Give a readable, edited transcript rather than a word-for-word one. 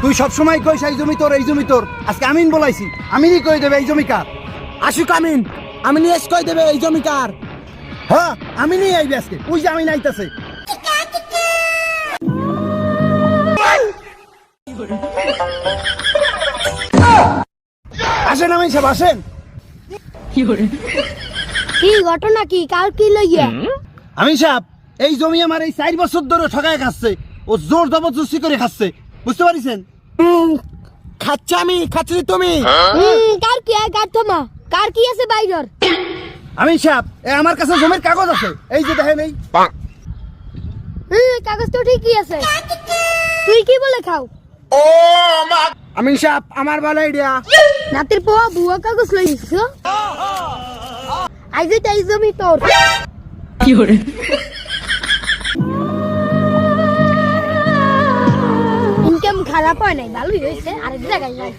তুই সব সময় কইস এই জমি তোর এই জমি তোর, আজকে আমিন বলাইছি, আমিনই কই দেবে এই জমি কার। আশুক আমিন, আমিন এস কই দেবে এই জমি কার। হ্যাঁ আমিনই আইবে আজকে, ওই যে আমিন আইতাছে। আসেন আমিন সাহেব আসেন। কি ঘটনা কি, কার কি লইয়া? আমিন সাহেব, এই জমি আমার এই 4 বছর ধরে ঠকায় খাচ্ছে, ও জোর জবরদস্তি করে খাচ্ছে, বুঝতে পারিছেন? খাচ্ছি আমি, খাচ্ছি তুমি। কার কি কার থমা, কার কি আছে বাইরের? আমিন সাহেব, আমার কাছে জমির কাগজ আছে, এই যে দেখেন এই। কাগজ তো ঠিকই আছে, তুই কি বলে খাও? আমিন সাহেব আমার ভালো আইডিয়া। নাতির পোয়া বুয়া কাগজ লইছ, আইজে তাই জমি তোর। ইনকাম খারাপ হয় নাই, ভালোই হয়েছে, আরেক জায়গায় যাই।